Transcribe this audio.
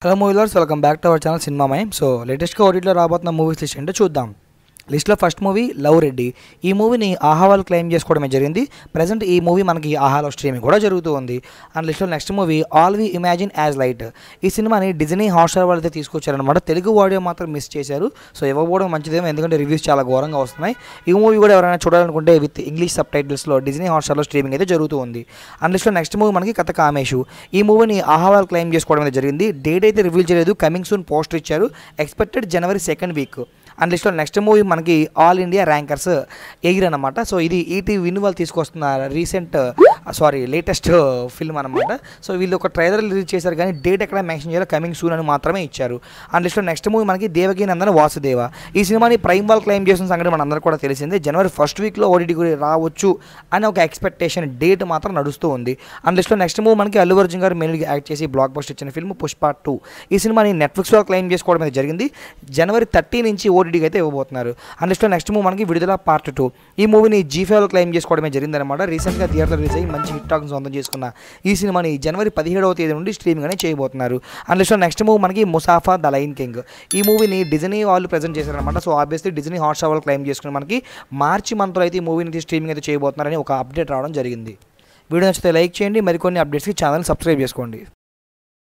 Hello movie lovers, welcome back to our channel cinema mime. So లేటెస్ట్గా ఓటీటీలో రాబోతున్న movies list ఏంటో చూద్దాం. లిస్ట్లో ఫస్ట్ మూవీ లవ్ రెడ్డి. ఈ మూవీని ఆహా వాళ్ళు క్లెయిమ్ చేసుకోవడమే జరిగింది. ప్రజెంట్ ఈ మూవీ మనకి ఆహాలో స్ట్రీమింగ్ కూడా జరుగుతూ ఉంది. అండ్ లిస్ట్లో next movie All We Imagine as Light. ఈ సినిమాని డిజ్నీ హాట్స్టార్ వాళ్ళు అయితే తీసుకొచ్చారనమాట. తెలుగు ఆడియో మాత్రం మిస్ చేశారు. సో ఇవ్వకపోవడం మంచిదేమో, ఎందుకంటే రివ్యూస్ చాలా ఘోరంగా వస్తున్నాయి. ఈ మూవీ కూడా ఎవరైనా చూడాలనుకుంటే విత్ ఇంగ్లీష్ సబ్ టైటిల్స్లో డిజ్నీ హాట్స్టార్లో స్ట్రీమింగ్ అయితే జరుగుతూ ఉంది. అండ్ లిస్ట్లో నెక్స్ట్ మూవీ మనకి కథ కామేషు. ఈ మూవీని ఆహా వాళ్ళు క్లెయిమ్ చేసుకోవడం అయితే జరిగింది. డేట్ అయితే రివీల్ చేయలేదు, కమింగ్ సూన్ పోస్టర్ ఇచ్చారు. Expected January 2nd week. And లిస్ట్లో నెక్స్ట్ మూవీ మనకి ఆల్ ఇండియా ర్యాంకర్స్ ఎయిర్ అనమాట. సో ఇది ఈటీ విన్ వాళ్ళు తీసుకొస్తున్న లేటెస్ట్ ఫిల్మ్ అనమాట. సో వీళ్ళు ఒక ట్రైలర్ రిలీజ్ చేశారు, కానీ డేట్ ఎక్కడ మెన్షన్ చేయాలి, కమింగ్ సూన్ అని మాత్రమే ఇచ్చారు. అండ్ లిస్ట్లో నెక్స్ట్ మూవీ మనకి దేవకీ నందన వాసుదేవ. ఈ సినిమాని ప్రైమ్ వాళ్ళు క్లెయిమ్ చేసిన సంగతి మనందరూ కూడా తెలిసిందే. జనవరి 1st వీక్లో ఓటీటీ రావచ్చు అని ఒక ఎక్స్పెక్టేషన్, డేట్ మాత్రం నడుస్తూ ఉంది. అండ్ లిస్ట్లో నెక్స్ట్ మూవీ మనకి అల్లు అర్జున్ గారు మెయిన్గా యాక్ట్ చేసి బ్లాక్ బస్టర్ ఇచ్చిన ఫిల్మ్ పుష్ప 2. ఈ సినిమాని నెట్ఫ్లిక్స్లో క్లెయిమ్ చేసుకోవడం అయితే జరిగింది. జనవరి 30 నుంచి ఓటీటీకి అయితే ఇవ్వబోతున్నారు. అండ్ లిస్ట్లో నెక్స్ట్ మూవీ మనకి విడుదల పార్ట్ 2. ఈ మూవీని G5లో క్లెయిమ్ చేసుకోవడమే జరిగిందనమాట. రీసెంట్గా థియేటర్లో రిలీజ్ అయ్యి మంచి హిట్ టాక్ని సొంతం చేసుకున్న ఈ సినిమాని జనవరి 17వ తేదీ నుండి స్ట్రీమింగ్ అనేది చేయబోతున్నారు. అండ్ లిస్ట్లో నెక్స్ట్ మూవీ మనకి ముసాఫా ద లయన్ కింగ్. ఈ మూవీని డిజ్నీ వాళ్ళు ప్రజెంట్ చేశారనమాట. సో ఆబ్వియస్లీ డిజ్నీ హాట్స్టార్ వాళ్ళు క్లెయిమ్ చేసుకుని మనకి మార్చి మంత్లో అయితే ఈ మూవీని స్ట్రీమింగ్ అయితే చేయబోతున్నారని ఒక అప్డేట్ రావడం జరిగింది. వీడియో నచ్చితే లైక్ చేయండి, మరికొన్ని అప్డేట్స్కి ఛానల్ సబ్స్క్రైబ్ చేసుకోండి.